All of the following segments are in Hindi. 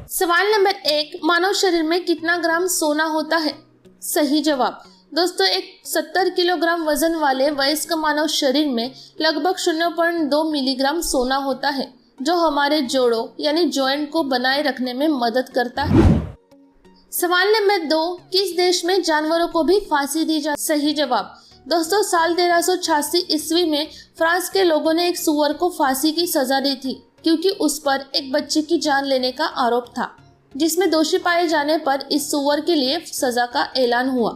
सवाल नंबर 1, मानव शरीर में कितना ग्राम सोना होता है? सही जवाब। दोस्तों, एक 70 किलोग्राम वजन वाले वयस्क मानव शरीर में लगभग 0.2 मिलीग्राम सोना होता है, जो हमारे जोड़ों यानी जॉइंट को बनाए रखने में मदद करता है। सवाल नंबर 2, किस देश में जानवरों को भी फांसी दी जाती? सही जवाब। दोस्तों, साल 1386 ईस्वी में फ्रांस के लोगों ने एक सूअर को फांसी की सजा दी थी, क्योंकि उस पर एक बच्चे की जान लेने का आरोप था, जिसमें दोषी पाए जाने पर इस सूअर के लिए सजा का ऐलान हुआ।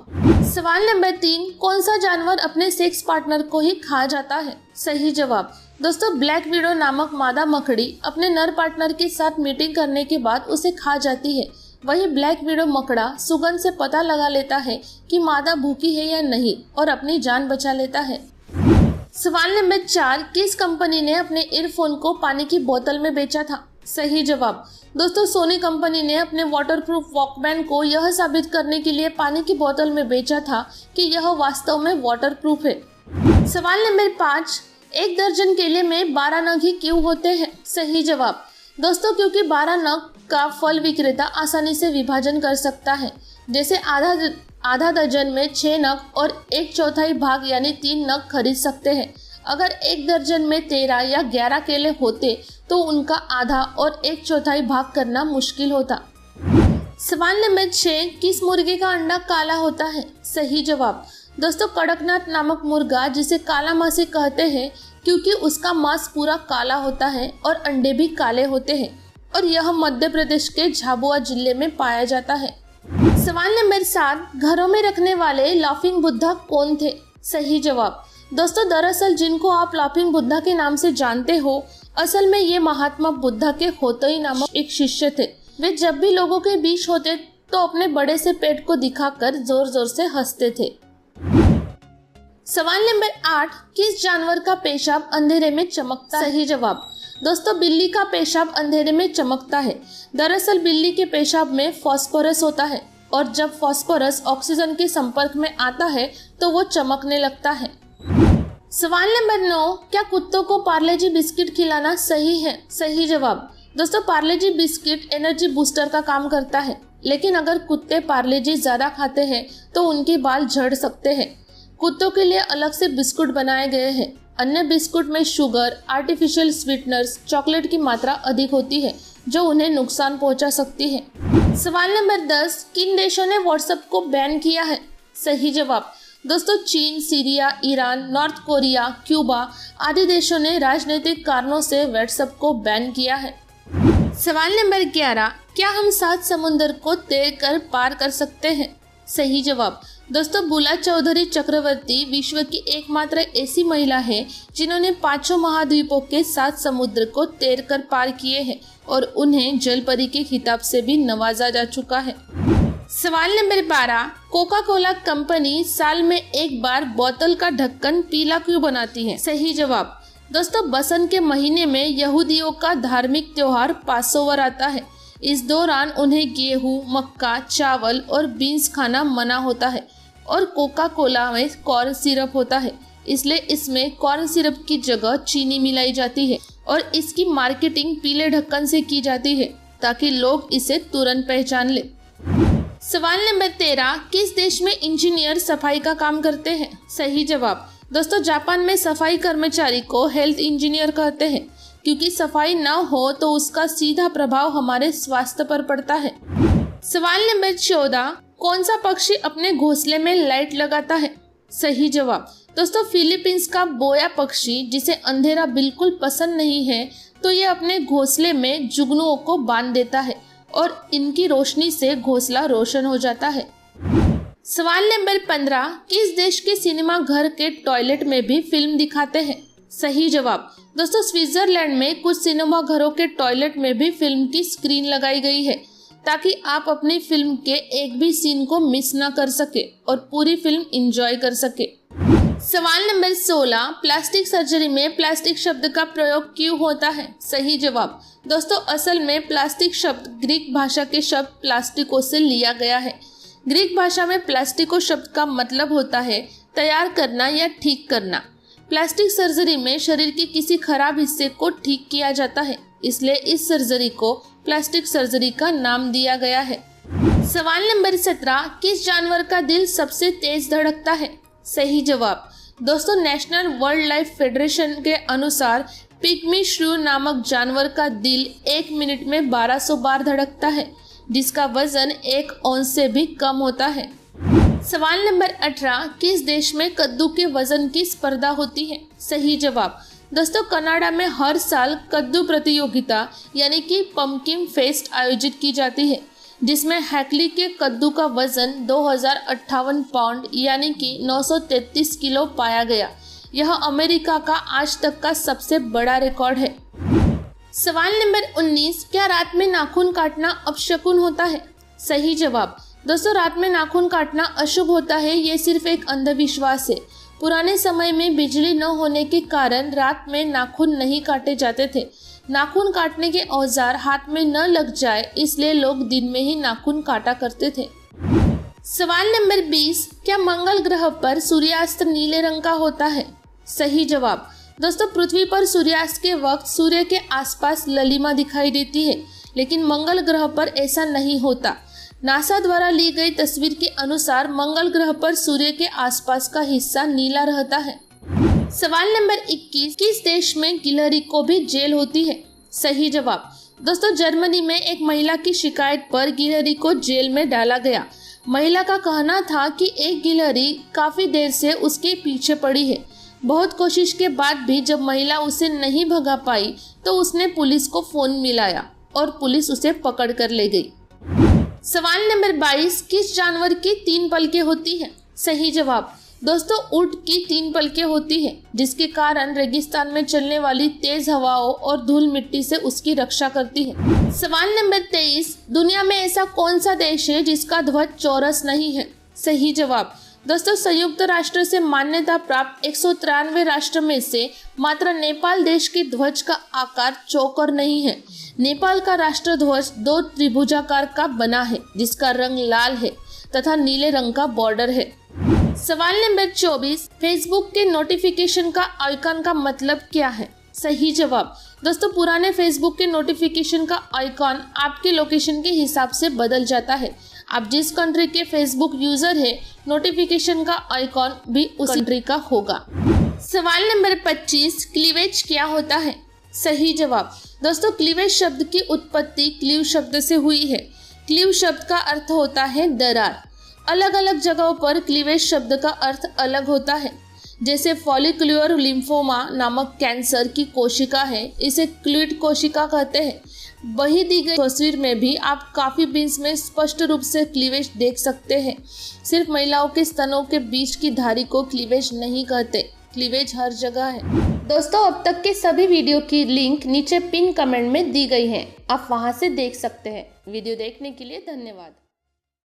सवाल नंबर 3, कौन सा जानवर अपने सेक्स पार्टनर को ही खा जाता है? सही जवाब। दोस्तों, ब्लैक विडो नामक मादा मकड़ी अपने नर पार्टनर के साथ मीटिंग करने के बाद उसे खा जाती है। वही ब्लैक विडो मकड़ा सुगंध से पता लगा लेता है कि मादा भूखी है या नहीं और अपनी जान बचा लेता है। सवाल नंबर 4, किस कंपनी ने अपने ईयरफोन को पानी की बोतल में बेचा था? सही जवाब। दोस्तों, सोनी कंपनी ने अपने वाटरप्रूफ वॉकमैन को यह साबित करने के लिए पानी की बोतल में बेचा था कि यह वास्तव में वाटरप्रूफ है। सवाल नंबर 5, एक दर्जन केले में 12 नग ही क्यों होते हैं? सही जवाब। दोस्तों, क्योंकि 12 नग का फल विक्रेता आसानी से विभाजन कर सकता है। जैसे आधा दर्जन में 6 नग और 1/4 भाग यानी 3 नग खरीद सकते हैं। अगर एक दर्जन में 13 या 11 केले होते तो उनका आधा और 1/4 भाग करना मुश्किल होता। सवाल नंबर 6, किस मुर्गे का अंडा काला होता है? सही जवाब। दोस्तों, कड़कनाथ नामक मुर्गा, जिसे काला मासी कहते हैं क्योंकि उसका मांस पूरा काला होता है और अंडे भी काले होते हैं, और यह मध्य प्रदेश के झाबुआ जिले में पाया जाता है। सवाल नंबर 7, घरों में रखने वाले लाफिंग बुद्धा कौन थे? सही जवाब। दोस्तों, दरअसल जिनको आप लाफिंग बुद्धा के नाम से जानते हो, असल में ये महात्मा बुद्धा के होतई नामक एक शिष्य थे। वे जब भी लोगों के बीच होते तो अपने बड़े से पेट को दिखाकर जोर जोर से हंसते थे। सवाल नंबर 8, किस जानवर का पेशाब अंधेरे में चमकता है? सही जवाब। दोस्तों, बिल्ली का पेशाब अंधेरे में चमकता है। दरअसल बिल्ली के पेशाब में फास्फोरस होता है, और जब फास्फोरस ऑक्सीजन के संपर्क में आता है तो वो चमकने लगता है। सवाल नंबर 9, क्या कुत्तों को पार्ले-जी बिस्किट खिलाना सही है? सही जवाब। दोस्तों, पार्ले-जी बिस्किट एनर्जी बूस्टर का काम करता है, लेकिन अगर कुत्ते पार्ले-जी ज्यादा खाते हैं तो उनके बाल झड़ सकते हैं। कुत्तों के लिए अलग से बिस्कुट बनाए गए हैं। अन्य बिस्कुट में शुगर, आर्टिफिशियल स्वीटनर्स, चॉकलेट की मात्रा अधिक होती है, जो उन्हें नुकसान पहुंचा सकती है। सवाल नंबर 10, किन देशों ने व्हाट्सएप को बैन किया है? सही जवाब। दोस्तों, चीन, Syria, Iran, north Korea, Cuba आदि देशों ने राजनीतिक कारणों से व्हाट्सएप को बैन किया है। सवाल नंबर 11, क्या हम 7 समुद्र को तैरकर पार कर सकते हैं? सही जवाब। दोस्तों, बुला चौधरी चक्रवर्ती विश्व की एकमात्र ऐसी महिला है जिन्होंने 5 महाद्वीपों के 7 समुद्र को तैरकर पार किए हैं, और उन्हें जलपरी के खिताब से भी नवाजा जा चुका है। सवाल नंबर 12, कोका कोला कंपनी साल में एक बार बोतल का ढक्कन पीला क्यों बनाती है? सही जवाब। दोस्तों, बसंत के महीने में यहूदियों का धार्मिक त्योहार पासोवर आता है। इस दौरान उन्हें गेहूं, मक्का, चावल और बीन्स खाना मना होता है, और कोका कोला में कॉर्न सिरप होता है, इसलिए इसमें कॉर्न सिरप की जगह चीनी मिलाई जाती है, और इसकी मार्केटिंग पीले ढक्कन से की जाती है ताकि लोग इसे तुरंत पहचान ले। सवाल नंबर 13, किस देश में इंजीनियर सफाई का काम करते हैं? सही जवाब। दोस्तों, जापान में सफाई कर्मचारी को हेल्थ इंजीनियर कहते हैं, क्योंकि सफाई न हो तो उसका सीधा प्रभाव हमारे स्वास्थ्य पर पड़ता है। सवाल नंबर 14, कौन सा पक्षी अपने घोंसले में लाइट लगाता है? सही जवाब। दोस्तों, फिलीपींस का बोया पक्षी, जिसे अंधेरा बिल्कुल पसंद नहीं है, तो ये अपने घोंसले में जुगनुओं को बांध देता है, और इनकी रोशनी से घोंसला रोशन हो जाता है। सवाल नंबर 15, किस देश के सिनेमा घर के टॉयलेट में भी फिल्म दिखाते हैं? सही जवाब। दोस्तों, स्विट्जरलैंड में कुछ सिनेमा घरों के टॉयलेट में भी फिल्म की स्क्रीन लगाई गई है, ताकि आप अपनी फिल्म के एक भी सीन को मिस ना कर सके और पूरी फिल्म एंजॉय कर सके। सवाल नंबर 16, प्लास्टिक सर्जरी में प्लास्टिक शब्द का प्रयोग क्यों होता है? सही जवाब। दोस्तों, असल में प्लास्टिक शब्द ग्रीक भाषा के शब्द प्लास्टिको से लिया गया है। ग्रीक भाषा में प्लास्टिको शब्द का मतलब होता है तैयार करना या ठीक करना। प्लास्टिक सर्जरी में शरीर के किसी खराब हिस्से को ठीक किया जाता है, इसलिए इस सर्जरी को प्लास्टिक सर्जरी का नाम दिया गया है। सवाल नंबर 17, किस जानवर का दिल सबसे तेज धड़कता है? सही जवाब दोस्तों, नेशनल वाइल्ड लाइफ फेडरेशन के अनुसार पिग्मी श्रू नामक जानवर का दिल 1 मिनट में 1200 बार धड़कता है, जिसका वजन 1 औंस से भी कम होता है। सवाल नंबर 18, किस देश में कद्दू के वजन की स्पर्धा होती है? सही जवाब दोस्तों, कनाडा में हर साल कद्दू प्रतियोगिता यानी कि पंपकिन फेस्ट आयोजित की जाती है, जिसमें हैकली के कद्दू का वजन 2058 पाउंड यानी कि 933 किलो पाया गया। यह अमेरिका का आज तक का सबसे बड़ा रिकॉर्ड है। सवाल नंबर 19, क्या रात में नाखून काटना अपशकुन होता है? सही जवाब दोस्तों, रात में नाखून काटना अशुभ होता है, ये सिर्फ एक अंधविश्वास है। पुराने समय में बिजली न होने के कारण रात में नाखून नहीं काटे जाते थे। नाखून काटने के औजार हाथ में न लग जाए, इसलिए लोग दिन में ही नाखून काटा करते थे। सवाल नंबर 20, क्या मंगल ग्रह पर सूर्यास्त नीले रंग का होता है? सही जवाब दोस्तों, पृथ्वी पर सूर्यास्त के वक्त सूर्य के आसपास ललिमा दिखाई देती है, लेकिन मंगल ग्रह पर ऐसा नहीं होता। नासा द्वारा ली गई तस्वीर के अनुसार मंगल ग्रह पर सूर्य के आसपास का हिस्सा नीला रहता है। सवाल नंबर 21, किस देश में गिलहरी को भी जेल होती है? सही जवाब दोस्तों, जर्मनी में एक महिला की शिकायत पर गिलहरी को जेल में डाला गया। महिला का कहना था कि एक गिलहरी काफी देर से उसके पीछे पड़ी है। बहुत कोशिश के बाद भी जब महिला उसे नहीं भगा पाई तो उसने पुलिस को फोन मिलाया और पुलिस उसे पकड़ कर ले गई। सवाल नंबर 22, किस जानवर की 3 पलकें होती हैं? सही जवाब दोस्तों, ऊंट की 3 पलकें होती हैं, जिसके कारण रेगिस्तान में चलने वाली तेज हवाओं और धूल मिट्टी से उसकी रक्षा करती है। सवाल नंबर 23, दुनिया में ऐसा कौन सा देश है जिसका ध्वज चौरस नहीं है? सही जवाब दोस्तों, संयुक्त राष्ट्र से मान्यता प्राप्त 193 राष्ट्र में से मात्र नेपाल देश के ध्वज का आकार चौकोर नहीं है। नेपाल का राष्ट्र ध्वज 2 त्रिभुजाकार का बना है, जिसका रंग लाल है तथा नीले रंग का बॉर्डर है। सवाल नंबर 24, फेसबुक के नोटिफिकेशन का आइकन का मतलब क्या है? सही जवाब दोस्तों, पुराने फेसबुक के नोटिफिकेशन का आइकॉन आपके लोकेशन के हिसाब से बदल जाता है। आप जिस कंट्री के फेसबुक यूजर है, नोटिफिकेशन का आइकॉन भी उस कंट्री का होगा। सवाल नंबर 25, क्लीवेज क्या होता है? सही जवाब दोस्तों, क्लीवेज शब्द की उत्पत्ति क्लीव शब्द से हुई है। क्लीव शब्द का अर्थ होता है दरार। अलग अलग जगहों पर क्लीवेज शब्द का अर्थ अलग होता है। जैसे फॉलिकुलर लिम्फोमा नामक कैंसर की कोशिका है, इसे क्लीट कोशिका कहते हैं। वही दी गई तस्वीर में भी आप काफी बीन्स में स्पष्ट रूप से क्लीवेज देख सकते हैं। सिर्फ महिलाओं के स्तनों के बीच की धारी को क्लीवेज नहीं कहते, क्लीवेज हर जगह है। दोस्तों, अब तक के सभी वीडियो की लिंक नीचे पिन कमेंट में दी गई है, आप वहां से देख सकते हैं। वीडियो देखने के लिए धन्यवाद।